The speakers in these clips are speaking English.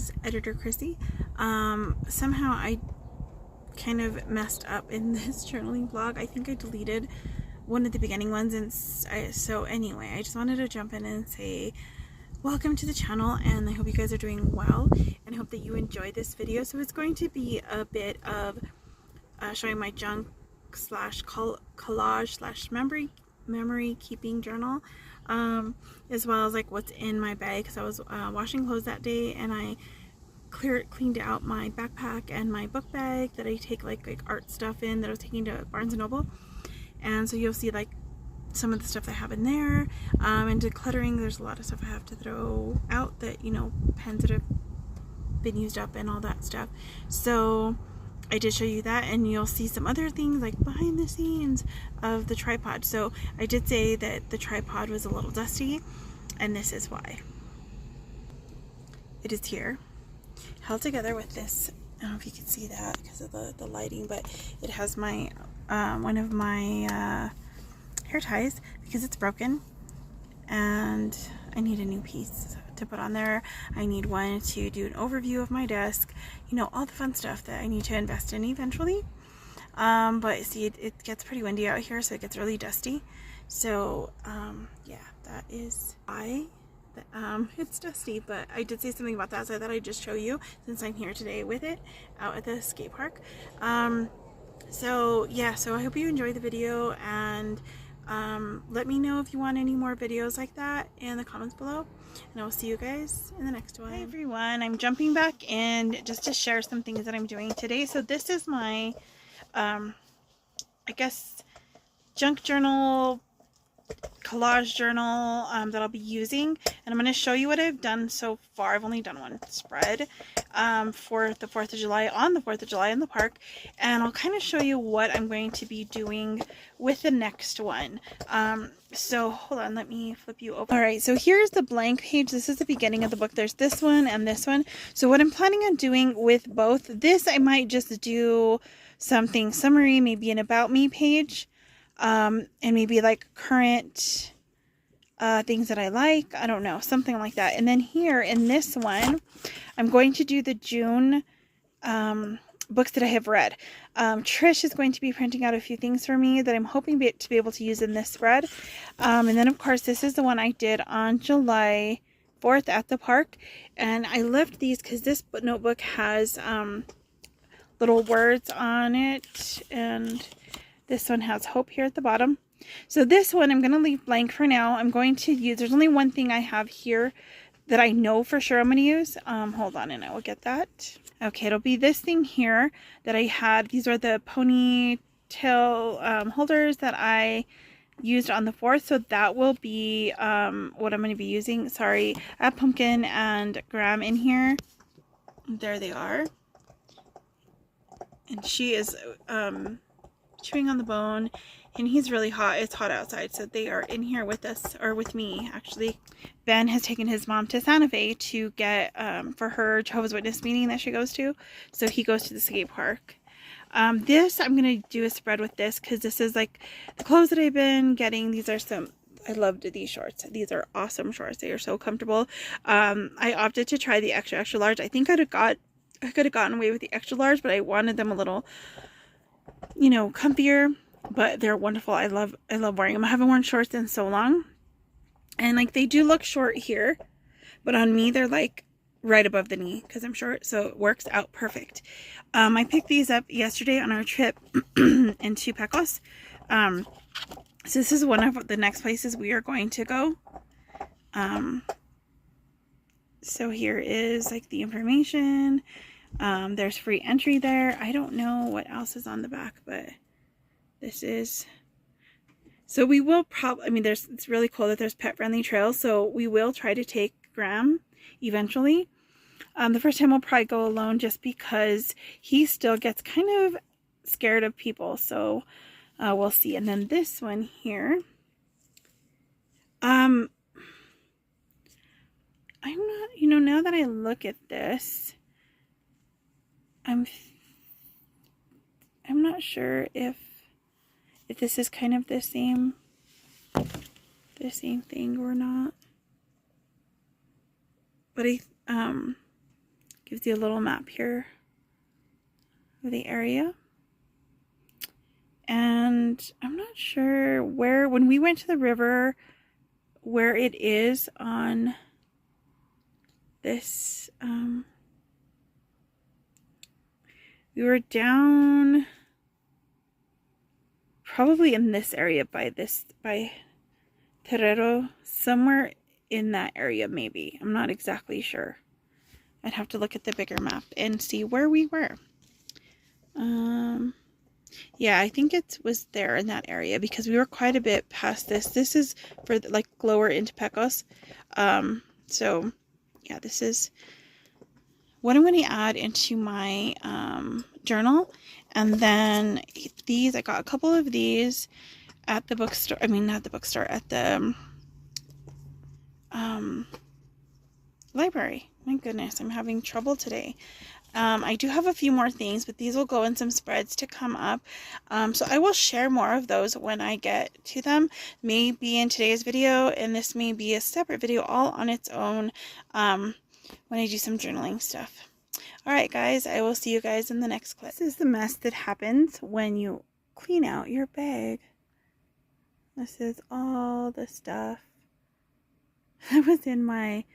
is Editor Chrissy. Somehow I kind of messed up in this journaling vlog. I think I deleted one of the beginning ones, and so anyway, I just wanted to jump in and say welcome to the channel, and I hope you guys are doing well, and I hope that you enjoyed this video. So it's going to be a bit of showing my junk slash collage slash memory keeping journal, as well as like what's in my bag, because I was washing clothes that day and I cleaned out my backpack and my book bag that I take like art stuff in that I was taking to Barnes & Noble. And so you'll see like some of the stuff I have in there, and decluttering, there's a lot of stuff I have to throw out, that, you know, pens that have been used up and all that stuff. So I did show you that, and you'll see some other things like behind the scenes of the tripod. So I did say that the tripod was a little dusty, and this is why. It is here, held together with this, I don't know if you can see that because of the lighting, but it has my one of my hair ties because it's broken, and I need a new piece to put on there. I need one to do an overview of my desk, you know, all the fun stuff that I need to invest in eventually. But see, it gets pretty windy out here, so it gets really dusty. So yeah, that is why it's dusty. But I did say something about that, so I thought I'd just show you since I'm here today with it out at the skate park. So yeah, so I hope you enjoyed the video, and let me know if you want any more videos like that in the comments below, and I will see you guys in the next one. Hi everyone, I'm jumping back in just to share some things that I'm doing today. So this is my I guess junk journal, collage journal that I'll be using, and I'm going to show you what I've done so far. I've only done one spread for the 4th of July, on the 4th of July in the park, and I'll kind of show you what I'm going to be doing with the next one. So hold on, let me flip you over. Alright, so here's the blank page. This is the beginning of the book. There's this one and this one. So what I'm planning on doing with both, this I might just do something summary, maybe an about me page, and maybe like current things that I like, I don't know, something like that. And then here in this one, I'm going to do the June books that I have read. Trish is going to be printing out a few things for me that I'm hoping to be able to use in this spread. And then of course this is the one I did on July 4th at the park, and I left these because this notebook has little words on it, and this one has hope here at the bottom. So this one I'm going to leave blank for now. I'm going to use, there's only one thing I have here that I know for sure I'm going to use. Hold on, and I will get that. Okay, it'll be this thing here that I had. These are the ponytail holders that I used on the 4th. So that will be what I'm going to be using. Sorry, I have Pumpkin and Graham in here. There they are. And she is chewing on the bone, and he's really hot. It's hot outside, so they are in here with us, or with me actually. Ben has taken his mom to Santa Fe to get for her Jehovah's Witness meeting that she goes to, so he goes to the skate park. This I'm gonna do a spread with this because this is like the clothes that I've been getting. These are some, I loved these shorts. These are awesome shorts. They are so comfortable. I opted to try the extra large. I think I could have gotten away with the extra large, but I wanted them a little, you know, comfier. But they're wonderful. I love wearing them. I haven't worn shorts in so long, and like they do look short here, but on me they're like right above the knee because I'm short, so it works out perfect. I picked these up yesterday on our trip into Pecos. So this is one of the next places we are going to go. So here is like the information. There's free entry there. I don't know what else is on the back, but this is, so we will probably, I mean, it's really cool that there's pet friendly trails, so we will try to take Graham eventually. The first time we'll probably go alone just because he still gets kind of scared of people, so we'll see. And then this one here, I'm not, you know, now that I look at this, I'm not sure if this is kind of the same thing or not. But Gives you a little map here of the area. And I'm not sure where, when we went to the river, where it is on this, we were down probably in this area by Terrero, somewhere in that area maybe. I'm not exactly sure. I'd have to look at the bigger map and see where we were. Yeah, I think it was there in that area because we were quite a bit past this. This is for like lower into Pecos. So yeah, this is what I'm going to add into my journal. And then these, I got a couple of these at the bookstore. I mean, not the bookstore, at the library. My goodness, I'm having trouble today. I do have a few more things, but these will go in some spreads to come up. So I will share more of those when I get to them. Maybe in today's video, and this may be a separate video all on its own when I do some journaling stuff. Alright guys, I will see you guys in the next clip. This is the mess that happens when you clean out your bag. This is all the stuff that was in my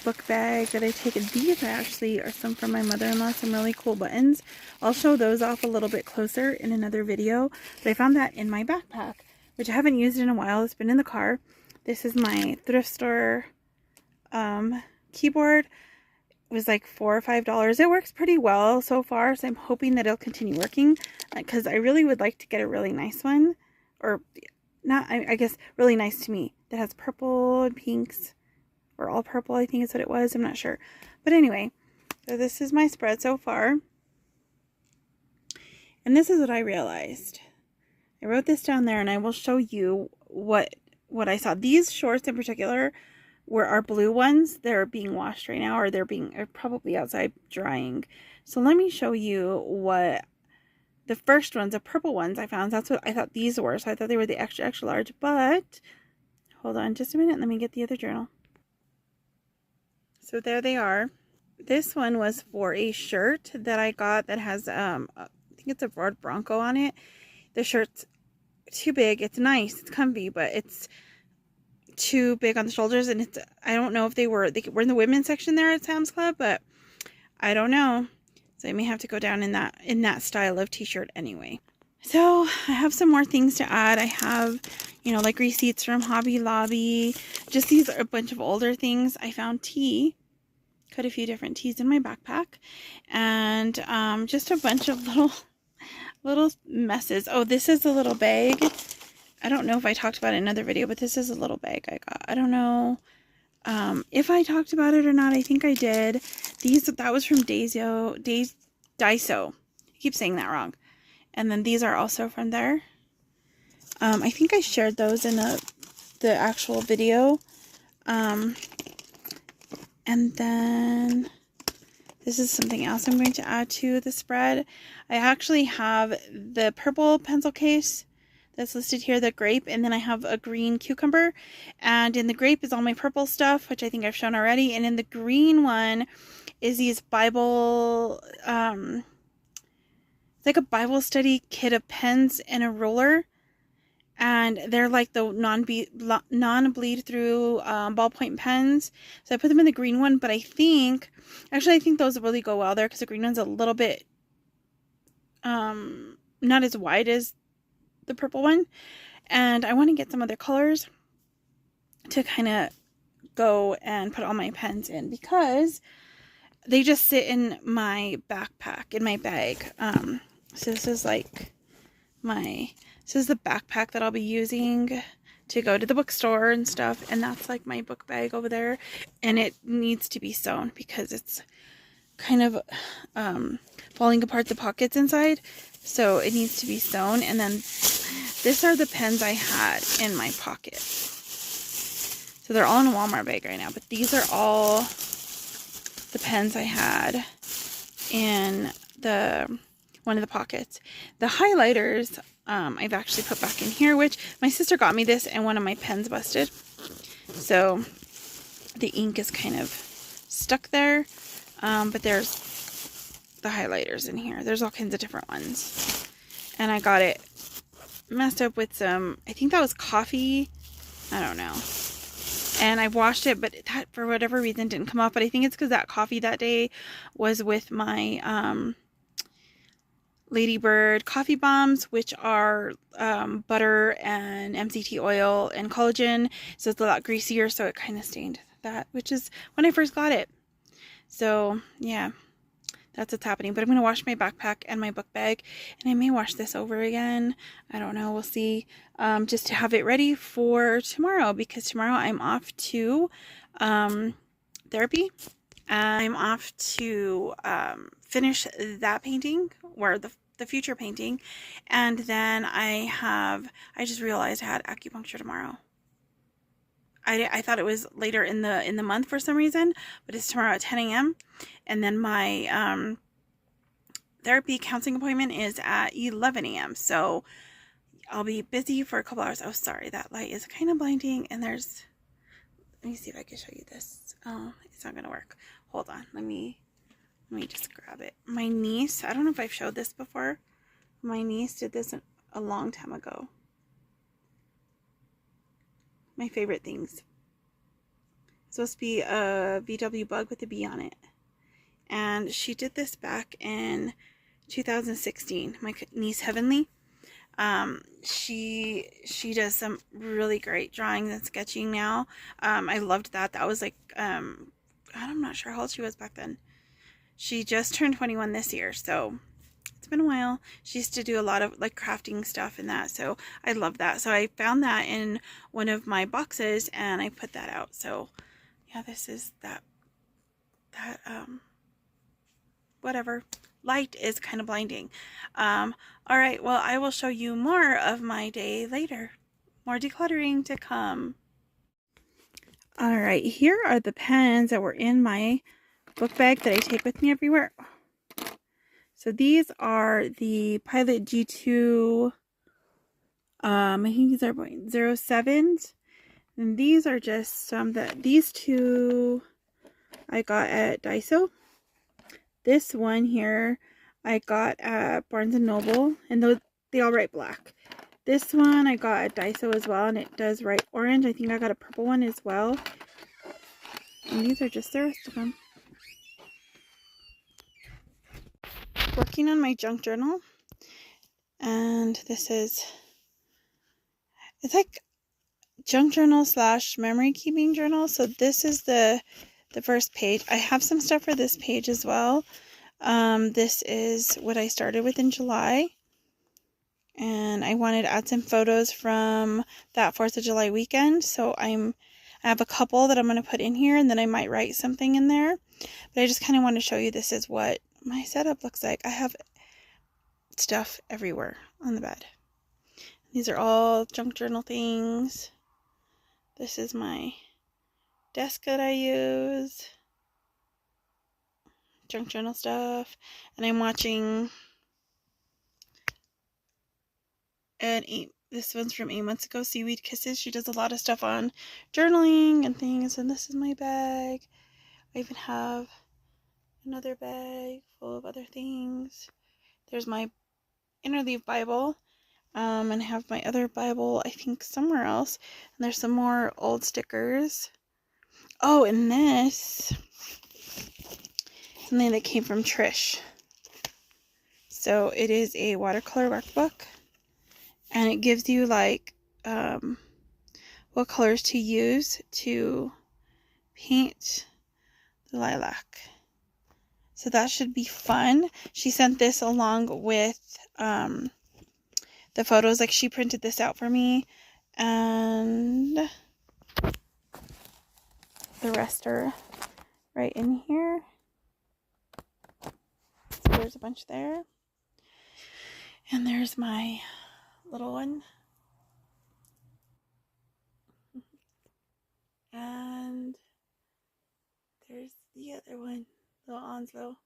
book bag that I've taken. These actually are some from my mother-in-law, some really cool buttons. I'll show those off a little bit closer in another video, but I found that in my backpack, which I haven't used in a while. It's been in the car. This is my thrift store keyboard. It was like $4 or $5. It works pretty well so far, so I'm hoping that it'll continue working because I really would like to get a really nice one, or not, I guess really nice to me, that has purple and pinks, or all purple, I think is what it was. I'm not sure. But anyway, so this is my spread so far. And this is what I realized. I wrote this down there and I will show you what I saw. These shorts in particular were our blue ones. They're being washed right now, or they're probably outside drying. So let me show you what the first ones, the purple ones I found. That's what I thought these were. So I thought they were the extra, extra large. But hold on just a minute. Let me get the other journal. So there they are. This one was for a shirt that I got that has, I think it's a Ford Bronco on it. The shirt's too big. It's nice. It's comfy, but it's too big on the shoulders. And it's, I don't know if they were in the women's section there at Sam's Club, but I don't know. So I may have to go down in that style of t-shirt anyway. So I have some more things to add. I have, you know, like receipts from Hobby Lobby. Just these are a bunch of older things. I found tea, quite a few different teas in my backpack, and just a bunch of little messes. Oh, this is a little bag. I don't know if I talked about it in another video, but this is a little bag I got. I don't know if I talked about it or not. I think I did. That was from Daiso. I keep saying that wrong. And then these are also from there. I think I shared those in the actual video. And then this is something else I'm going to add to the spread. I actually have the purple pencil case that's listed here, the grape, and then I have a green cucumber. And in the grape is all my purple stuff, which I think I've shown already. And in the green one is these Bible, it's like a Bible study kit of pens and a ruler. And they're like the non-bleed through ballpoint pens. So I put them in the green one, but I think those really go well there because the green one's a little bit not as wide as the purple one. And I want to get some other colors to kind of go and put all my pens in because they just sit in my backpack, in my bag. So this is like this is the backpack that I'll be using to go to the bookstore and stuff. And that's like my book bag over there. And it needs to be sewn because it's kind of falling apart, the pockets inside. So it needs to be sewn. And then these are the pens I had in my pocket. So they're all in a Walmart bag right now. But these are all the pens I had in one of the pockets. The highlighters I've actually put back in here, which my sister got me this and one of my pens busted. So the ink is kind of stuck there. But there's the highlighters in here. There's all kinds of different ones. And I got it messed up with some, I think that was coffee. I don't know. And I washed it, but that for whatever reason didn't come off. But I think it's because that coffee that day was with my Ladybird coffee bombs, which are butter and MCT oil and collagen. So it's a lot greasier, so it kind of stained that, which is when I first got it. So yeah, that's what's happening. But I'm going to wash my backpack and my book bag, and I may wash this over again. I don't know. We'll see. Just to have it ready for tomorrow, because tomorrow I'm off to therapy. I'm off to finish that painting, or the future painting, and then I just realized I had acupuncture tomorrow. I thought it was later in the month for some reason, but it's tomorrow at 10 a.m. And then my therapy counseling appointment is at 11 a.m. So I'll be busy for a couple hours. Oh, sorry, that light is kind of blinding. And there's, let me see if I can show you this. Oh, it's not gonna work. Hold on, let me just grab it. My niece, I don't know if I've showed this before. My niece did this a long time ago. My favorite things. It's supposed to be a VW Bug with a bee on it. And she did this back in 2016. My niece Heavenly. She does some really great drawing and sketching now. I loved that. That was like, I'm not sure how old she was back then. She just turned 21 this year, so it's been a while. She used to do a lot of like crafting stuff and that, so I love that. So I found that in one of my boxes and I put that out. So yeah, this is that whatever. Light is kind of blinding. All right, well, I will show you more of my day later. More decluttering to come. All right, here are the pens that were in my book bag that I take with me everywhere. So these are the Pilot G2, I think these are 0.07s. And these are just some these two I got at Daiso. This one here I got at Barnes & Noble, and they all write black. This one I got at Daiso as well, and it does write orange. I think I got a purple one as well. And these are just the rest of them. Working on my junk journal, and it's like junk journal / memory keeping journal. So this is the first page. I have some stuff for this page as well. This is what I started with in July, and I wanted to add some photos from that 4th of July weekend. So I have a couple that I'm going to put in here, and then I might write something in there. But I just kind of want to show you this is what my setup looks like. I have stuff everywhere on the bed. These are all junk journal things. This is my desk that I use. Junk journal stuff. And I'm watching this one's from 8 months ago, Seaweed Kisses. She does a lot of stuff on journaling and things. And this is my bag. I even have another bag full of other things. There's my Interleaf Bible. And I have my other Bible, I think, somewhere else. And there's some more old stickers. Oh, and this, something that came from Trish. So it is a watercolor workbook. And it gives you like what colors to use to paint the lilac. So that should be fun. She sent this along with the photos. Like, she printed this out for me, and the rest are right in here. So there's a bunch there, and there's my little one, and there's the other one, little Onslow.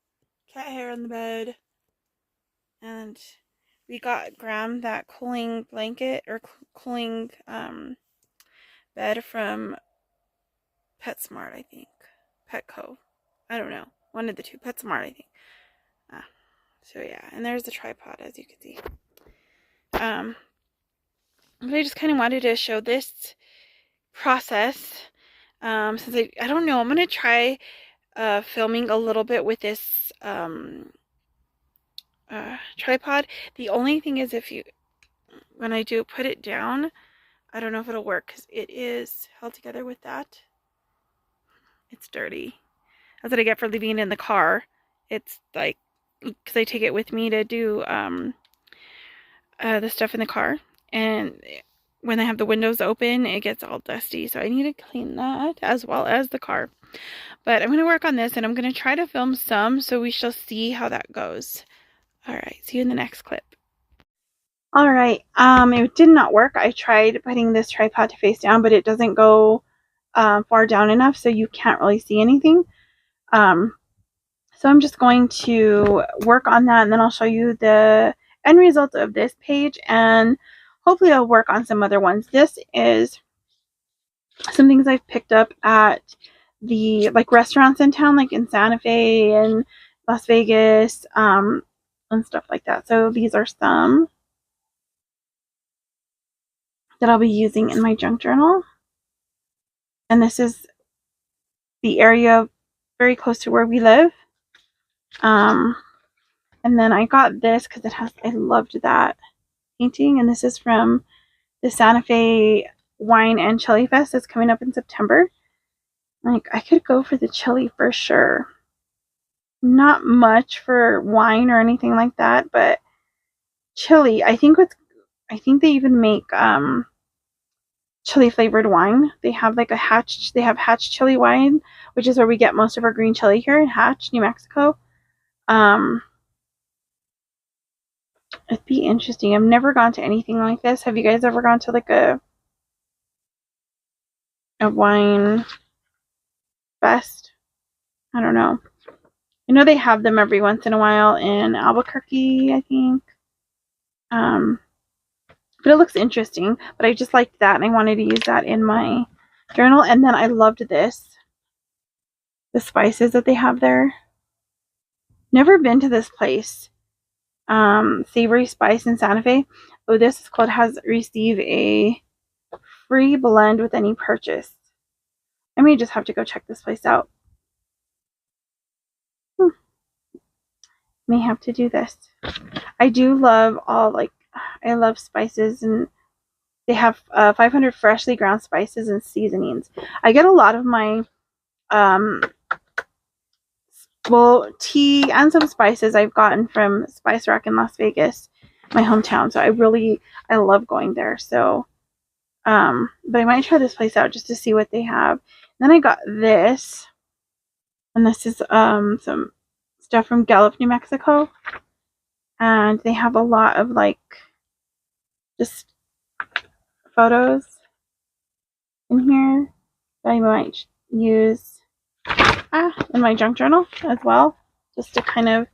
Cat hair on the bed, and we got Graham that cooling blanket or cooling bed from PetSmart, I think. Petco. I don't know. One of the two. PetSmart, I think. So yeah, and there's the tripod, as you can see. But I just kind of wanted to show this process. Since I don't know, I'm gonna try filming a little bit with this tripod. The only thing is, when I do put it down, I don't know if it'll work because it is held together with that. It's dirty. That's what I get for leaving it in the car. It's like, because I take it with me to do the stuff in the car, and when I have the windows open, it gets all dusty, so I need to clean that as well as the car. But I'm going to work on this, and I'm going to try to film some, so we shall see how that goes. Alright, see you in the next clip. Alright, it did not work. I tried putting this tripod to face down, but it doesn't go far down enough, so you can't really see anything. So I'm just going to work on that, and then I'll show you the end result of this page, and hopefully I'll work on some other ones. This is some things I've picked up at the restaurants in town, like in Santa Fe and Las Vegas, and stuff like that. So these are some that I'll be using in my junk journal. And this is the area very close to where we live. And then I got this because I loved that painting. And this is from the Santa Fe Wine and Chili Fest that's coming up in September. Like, I could go for the chili for sure. Not much for wine or anything like that, but chili, I think they even make chili flavored wine. They have Hatch chili wine, which is where we get most of our green chili here in Hatch, New Mexico. It'd be interesting. I've never gone to anything like this. Have you guys ever gone to like a wine fest? I don't know. I know they have them every once in a while in Albuquerque, I think. But it looks interesting. But I just liked that, and I wanted to use that in my journal. And then I loved this. The spices that they have there. Never been to this place. Savory Spice in Santa Fe. Oh, this is called receive a free blend with any purchase. I may just have to go check this place out. May have to do this. I do love I love spices, and they have 500 freshly ground spices and seasonings. I get a lot of my tea and some spices I've gotten from Spice Rack in Las Vegas, my hometown. So I love going there. So, but I might try this place out just to see what they have. Then I got this, and this is some stuff from Gallup, New Mexico, and they have a lot of just photos in here that I might use in my junk journal as well, just to kind of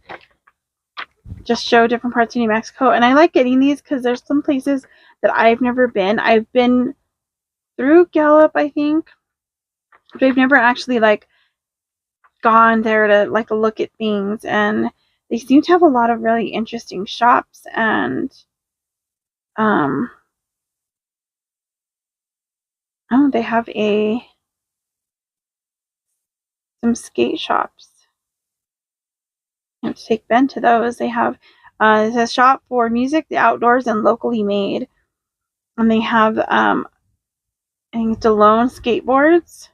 just show different parts of New Mexico. And I like getting these because there's some places that I've never been. I've been through Gallup, I think, but I've never actually gone there to look at things. And they seem to have a lot of really interesting shops, and oh, they have some skate shops. I have to take Ben to those. They have it's a shop for music, the outdoors, and locally made. And they have I think DeLone skateboards,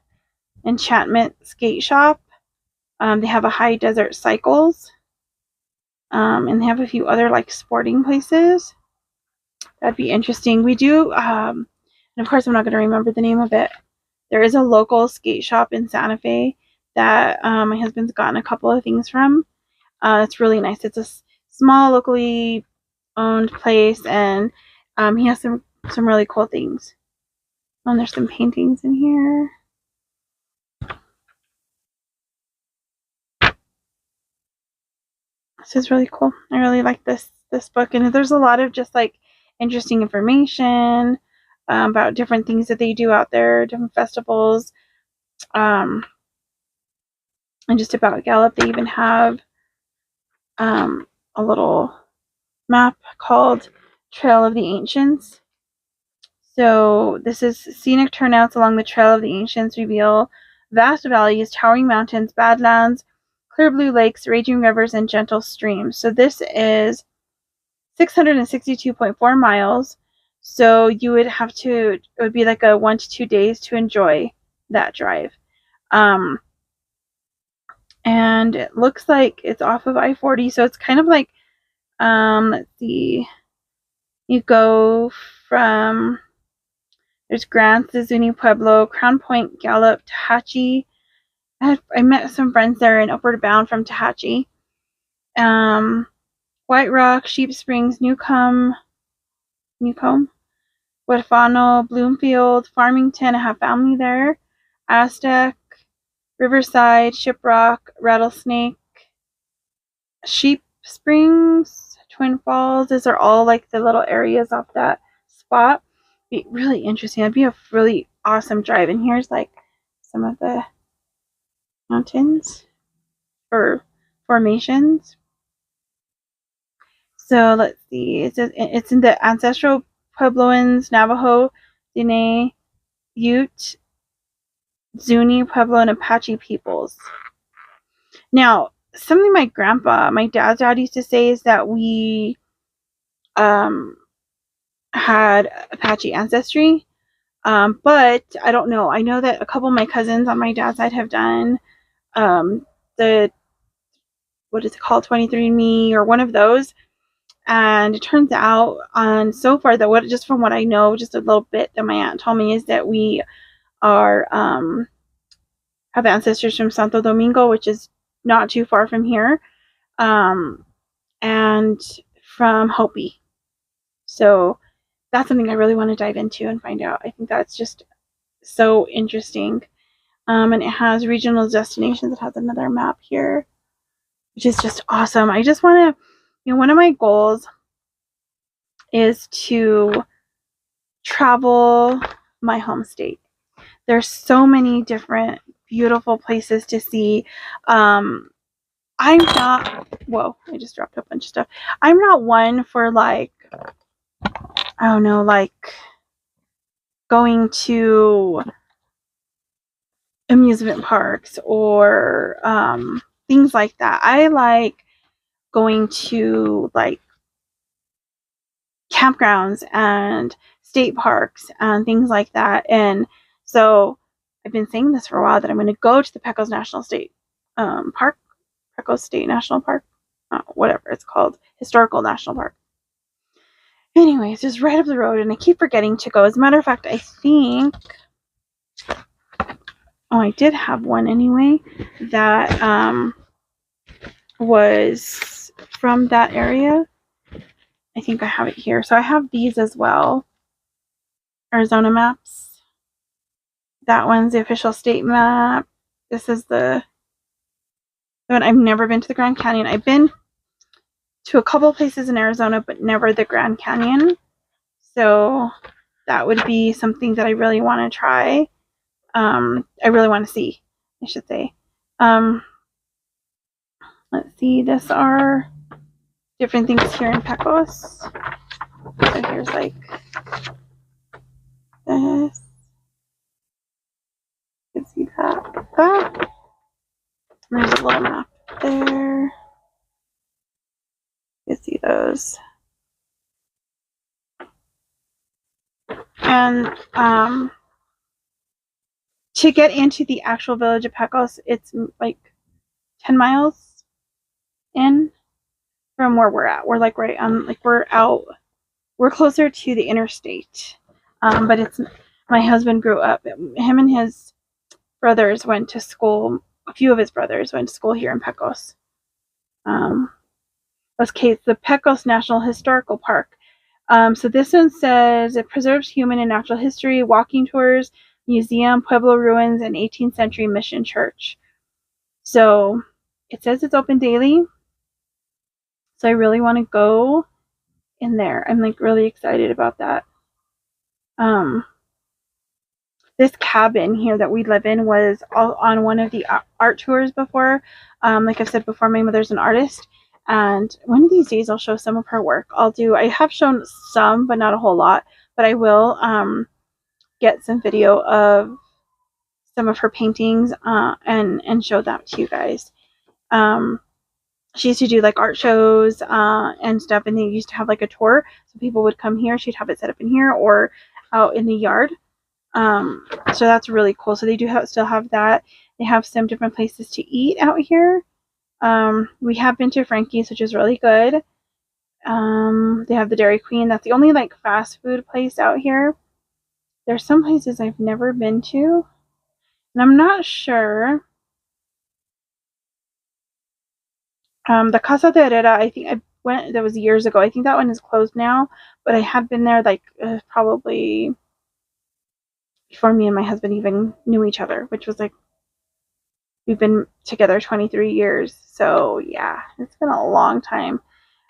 Enchantment skate shop. They have a High Desert Cycles, and they have a few other sporting places. That'd be interesting. We do, and of course I'm not going to remember the name of it. There is a local skate shop in Santa Fe that my husband's gotten a couple of things from. It's really nice. It's a small, locally owned place, and he has some really cool things. And there's some paintings in here. This is really cool. I really like this book, and there's a lot of just interesting information about different things that they do out there, different festivals, and just about Gallup. They even have a a little map called Trail of the Ancients. So this is scenic turnouts along the Trail of the Ancients reveal vast valleys, towering mountains, badlands, clear blue lakes, raging rivers, and gentle streams. So this is 662.4 miles. So you would have to, it would be like a 1 to 2 days to enjoy that drive. And it looks like it's off of I-40. So it's kind of like, let's see, you go from, there's Grants, Zuni Pueblo, Crown Point, Gallup, Tahatchee. I met some friends there in Upward Bound from Tahatchee. White Rock, Sheep Springs, Newcomb, Wetfano, Bloomfield, Farmington. I have family there. Aztec, Riverside, Shiprock, Rattlesnake, Sheep Springs, Twin Falls. These are all like the little areas off that spot. Be really interesting. It'd be a really awesome drive. And here's like some of the mountains or formations. So let's see. It's in the ancestral Puebloans, Navajo, Dene, Ute, Zuni, Pueblo, and Apache peoples. Now, something my dad's dad used to say is that we had Apache ancestry. But I don't know. I know that a couple of my cousins on my dad's side have done the, what is it called, 23andMe or one of those. And it turns out so far that just from what I know, just a little bit that my aunt told me, is that we are have ancestors from Santo Domingo, which is not too far from here, and from Hopi. So that's something I really want to dive into and find out. I think that's just so interesting. And it has regional destinations. It has another map here, which is just awesome. I just want to, one of my goals is to travel my home state. There's so many different beautiful places to see. I'm not, whoa, I just dropped a bunch of stuff. I'm not one for like, I don't know, like going to amusement parks or things like that. I like going to like campgrounds and state parks and things like that. And so I've been saying this for a while that I'm going to go to the Pecos National State Park, Pecos State National Park, whatever it's called, Historical National Park. Anyways, just right up the road, and I keep forgetting to go. As a matter of fact, I think, I did have one anyway that was from that area. I think I have it here. So I have these as well. Arizona maps. That one's the official state map. This is the one. I've never been to the Grand Canyon. I've been to a couple places in Arizona, but never the Grand Canyon. So that would be something that I really want to try. I really want to see, I should say. Let's see, these are different things here in Pecos. So here's like this. You can see that. There's a little map there. You can see those. And to get into the actual village of Pecos, it's like 10 miles in from where we're at. We're like right on, like we're closer to the interstate. But it's, my husband grew up, him and his brothers went to school, a few of his brothers went to school here in Pecos. Okay, it's the Pecos National Historical Park. So this one says it preserves human and natural history, walking tours, museum, Pueblo ruins, and 18th century mission church. So it says it's open daily. So I really want to go in there. I'm like really excited about that. This cabin here that we live in was on one of the art tours before. Like I've said before, my mother's an artist, And one of these days I'll show some of her work. I have shown some, but not a whole lot, but I will get some video of some of her paintings and show that to you guys. She used to do like art shows and stuff, and they used to have like a tour, so people would come here. She'd have it set up in here or out in the yard. So that's really cool. So they do still have that. They have some different places to eat out here. We have been to Frankie's, which is really good. They have the Dairy Queen. That's the only like fast food place out here. There's some places I've never been to, and I'm not sure. The Casa de Herrera, I think I went, that was years ago. I think that one is closed now, but I had been there like probably before me and my husband even knew each other, which was like, we've been together 23 years. So yeah, it's been a long time.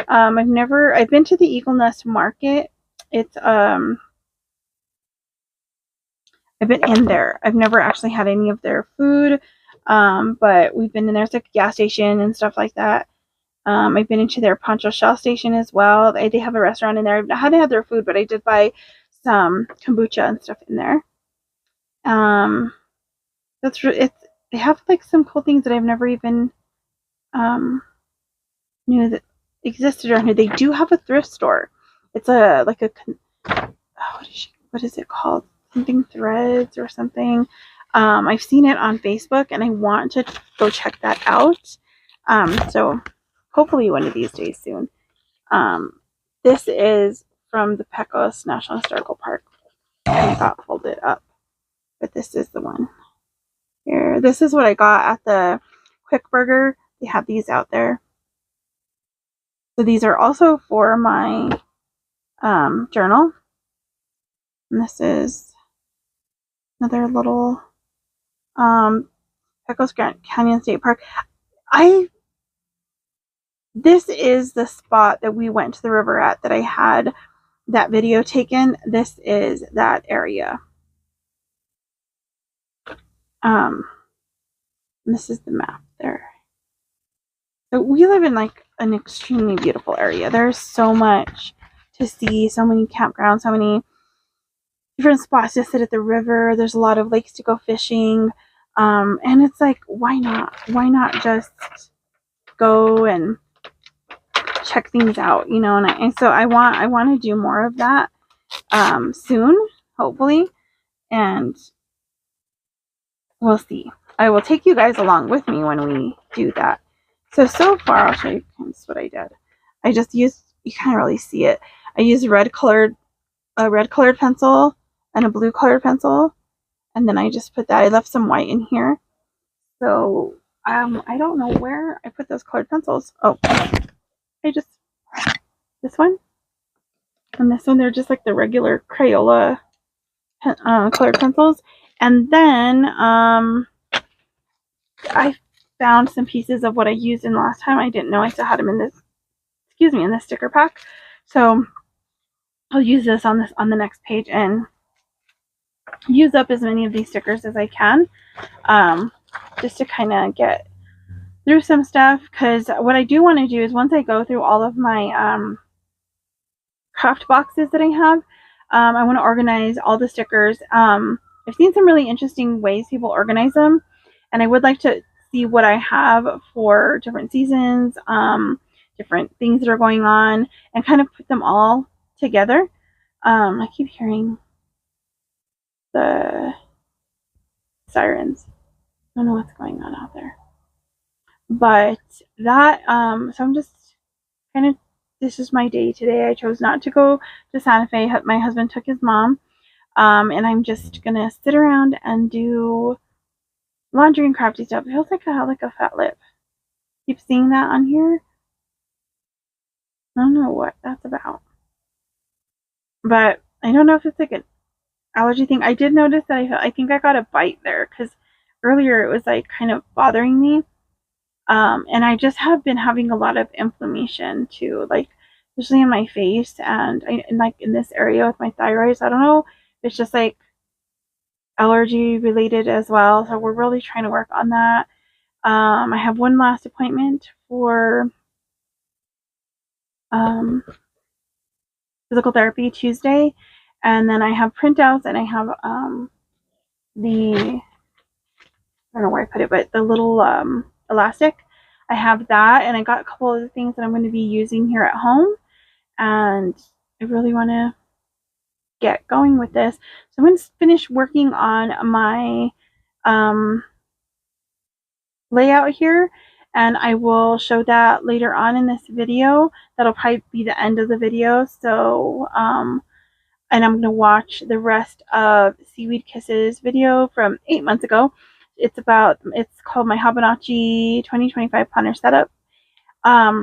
I've been to the Eagle Nest Market. It's, I've been in there. I've never actually had any of their food. But we've been in there. It's like a gas station and stuff like that. I've been into their Pancho Shell station as well. They have a restaurant in there. I hadn't had their food, but I did buy some kombucha and stuff in there. They have like some cool things that I've never even knew that existed around here. They do have a thrift store. It's what is it called? Something Threads or something. I've seen it on Facebook, and I want to go check that out. So hopefully one of these days soon. This is from the Pecos National Historical Park. I got folded up, but this is the one here. This is what I got at the Quick Burger. They have these out there. So these are also for my journal. And this is another little Pecos Grand Canyon State Park. This is the spot that we went to the river at that I had that video taken. This is that area. This is the map there. So we live in like an extremely beautiful area. There's so much to see, so many campgrounds, so many different spots to sit at the river. There's a lot of lakes to go fishing. And it's like, why not? Why not just go and check things out, you know? And so I want to do more of that soon, hopefully. And we'll see. I will take you guys along with me when we do that. So far, I'll show you what I did. I just used, you can't really see it. I used a red colored pencil and a blue colored pencil. And then I just put that. I left some white in here. So, I don't know where I put those colored pencils. Oh, this one and this one, they're just like the regular Crayola colored pencils. And then, I found some pieces of what I used in the last time. I didn't know I still had them in this, in this sticker pack. So I'll use this on the next page and use up as many of these stickers as I can, just to kind of get through some stuff. Because what I do want to do is, once I go through all of my craft boxes that I have, I want to organize all the stickers. I've seen some really interesting ways people organize them, and I would like to see what I have for different seasons, different things that are going on, and kind of put them all together. I keep hearing the sirens. I don't know what's going on out there. But that, so I'm just kind of, this is my day today. I chose not to go to Santa Fe. My husband took his mom. And I'm just going to sit around and do laundry and crafty stuff. It feels like I have like a fat lip. Keep seeing that on here. I don't know what that's about. But I don't know if it's like an allergy thing. I did notice that I think I got a bite there, because earlier it was like kind of bothering me. And I just have been having a lot of inflammation too, like especially in my face and like in this area with my thyroid. So I don't know, it's just like allergy related as well. So we're really trying to work on that. I have one last appointment for physical therapy Tuesday, and then I have printouts, and I have the, I don't know where I put it, but the little elastic. I have that, and I got a couple of the things that I'm going to be using here at home, and I really want to get going with this. So I'm going to finish working on my layout here, and I will show that later on in this video. That'll probably be the end of the video. So and I'm going to watch the rest of Seaweed Kisses video from 8 months ago. It's called my Hobonichi 2025 planner setup. I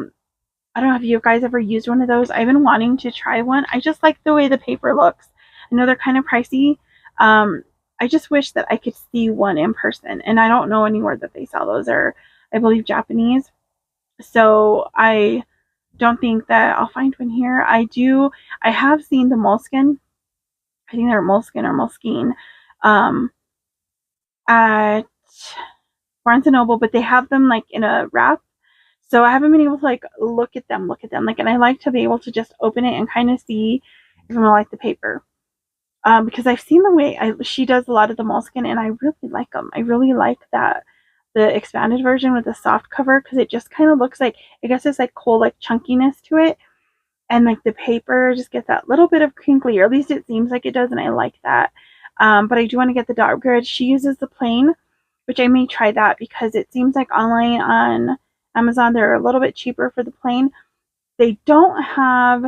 don't know if you guys ever used one of those. I've been wanting to try one. I just like the way the paper looks. I know they're kind of pricey. I just wish that I could see one in person, and I don't know anywhere that they sell those. Are, I believe, Japanese. So I don't think that I'll find one here. I have seen the Moleskine. I think they're Moleskine or Moleskine at Barnes and Noble, but they have them like in a wrap. So I haven't been able to like look at them. Like, and I like to be able to just open it and kind of see if I'm gonna like the paper. Because I've seen the way she does a lot of the Moleskine, and I really like them. I really like that the expanded version with the soft cover, because it just kind of looks like, I guess it's like cool, like chunkiness to it, and like the paper just gets that little bit of crinkly, or at least it seems like it does, and I like that. But I do want to get the dot grid. She uses the plain, which I may try that, because it seems like online on Amazon they're a little bit cheaper for the plain. They don't have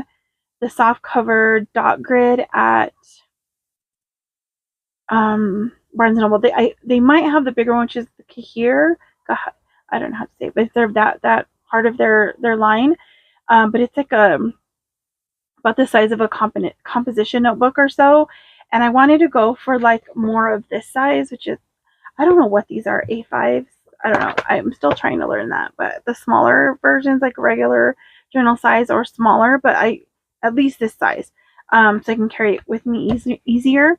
the soft cover dot grid at Barnes and Noble. They might have the bigger one, which is the Kahir. I don't know how to say it, but they're that part of their line. But it's like about the size of a composition notebook or so. And I wanted to go for like more of this size, which is, I don't know what these are, A5s. I don't know. I'm still trying to learn that. But the smaller versions, like regular journal size or smaller, but at least this size, so I can carry it with me easier.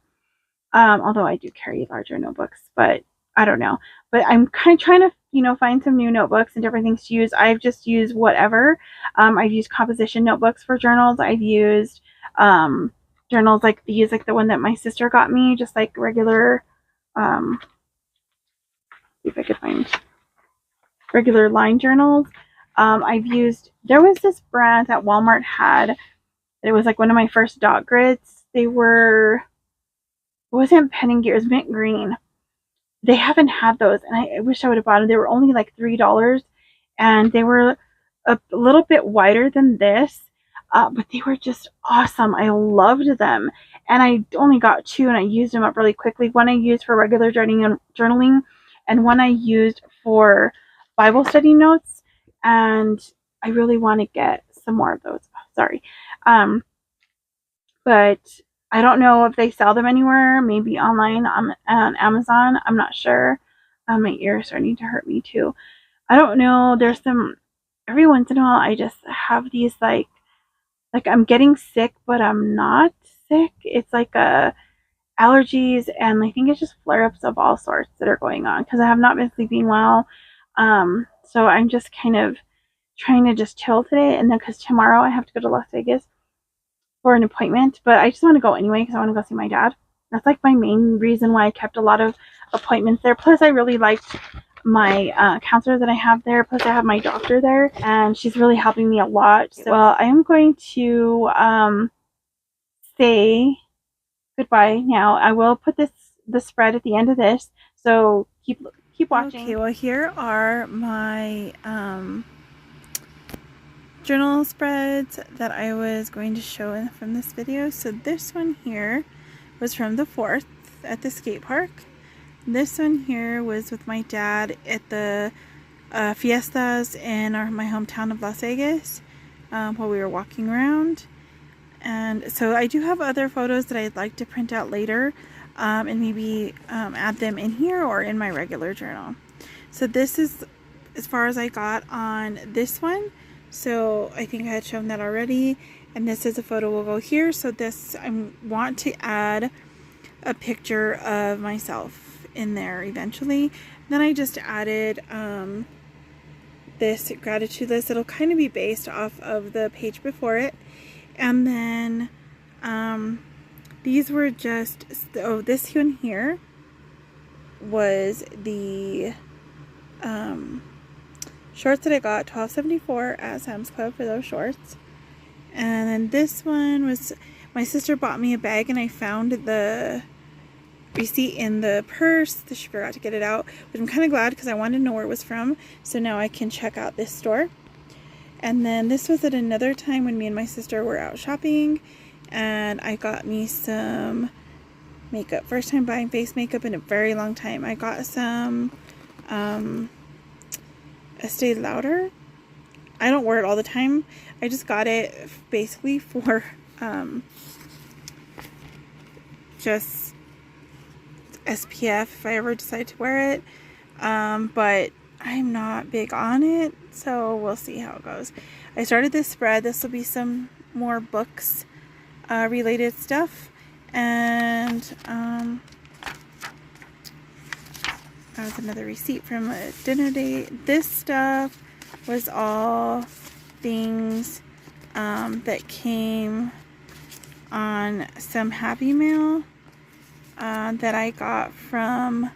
Although I do carry larger notebooks, but I don't know. But I'm kind of trying to, find some new notebooks and different things to use. I've just used whatever. I've used composition notebooks for journals. I've used journals like these, like the one that my sister got me, just like regular, see if I could find regular line journals. There was this brand that Walmart had. It was like one of my first dot grids. It wasn't Pen and Gear, it was Mint Green. They haven't had those, and I wish I would have bought them. They were only like $3, and they were a little bit wider than this, but they were just awesome. I loved them, and I only got 2, and I used them up really quickly. One I used for regular journaling, and one I used for Bible study notes, and I really want to get some more of those. Sorry. But I don't know if they sell them anywhere, maybe online on Amazon. I'm not sure. My ears are starting to hurt me too. I don't know. There's some, every once in a while I just have these like I'm getting sick, but I'm not sick. It's like allergies, and I think it's just flare-ups of all sorts that are going on, because I have not been sleeping well. So I'm just kind of trying to just chill today, and then because tomorrow I have to go to Las Vegas for an appointment, but I just want to go anyway because I want to go see my dad. That's like my main reason why I kept a lot of appointments there. Plus I really liked my counselor that I have there. Plus I have my doctor there, and she's really helping me a lot. So, well, I am going to say goodbye now. I will put the spread at the end of this, so keep watching. Okay, well, here are my journal spreads that I was going to show from this video. So this one here was from the 4th at the skate park. This one here was with my dad at the fiestas in my hometown of Las Vegas, while we were walking around. And so I do have other photos that I'd like to print out later, and maybe add them in here or in my regular journal. So this is as far as I got on this one. So I think I had shown that already, and this is a photo will go here. So this, I want to add a picture of myself in there eventually. Then I just added this gratitude list. It'll kind of be based off of the page before it. And then these were just, oh, this one here was the shorts that I got, $12.74 at Sam's Club for those shorts. And then this one was, my sister bought me a bag and I found the receipt in the purse. She forgot to get it out, but I'm kind of glad because I wanted to know where it was from. So now I can check out this store. And then this was at another time when me and my sister were out shopping and I got me some makeup. First time buying face makeup in a very long time. I got some Estee Lauder. I don't wear it all the time. I just got it basically for just SPF if I ever decide to wear it. But I'm not big on it, so we'll see how it goes. I started this spread. This will be some more books related stuff. And that was another receipt from a dinner date. This stuff was all things that came on some Happy Mail that I got from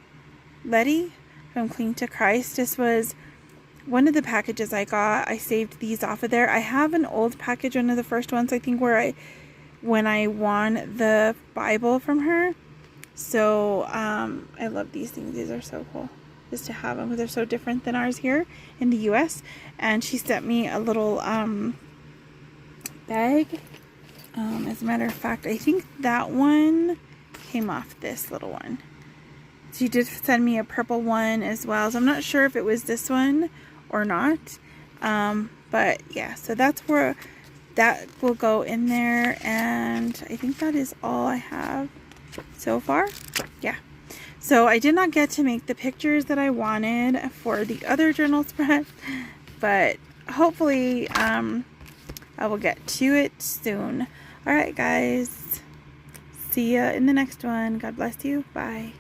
Letty from Cling to Christ. This was one of the packages I got. I saved these off of there. I have an old package, one of the first ones I think, where when I won the Bible from her. So I love these things. These are so cool just to have them because they're so different than ours here in the US. And she sent me a little bag. As a matter of fact, I think that one came off this little one. She did send me a purple one as well, so I'm not sure if it was this one or not. But yeah, so that's where that will go in there, and I think that is all I have so far. Yeah, so I did not get to make the pictures that I wanted for the other journal spread, but hopefully I will get to it soon. All right, guys, see ya in the next one. God bless you. Bye.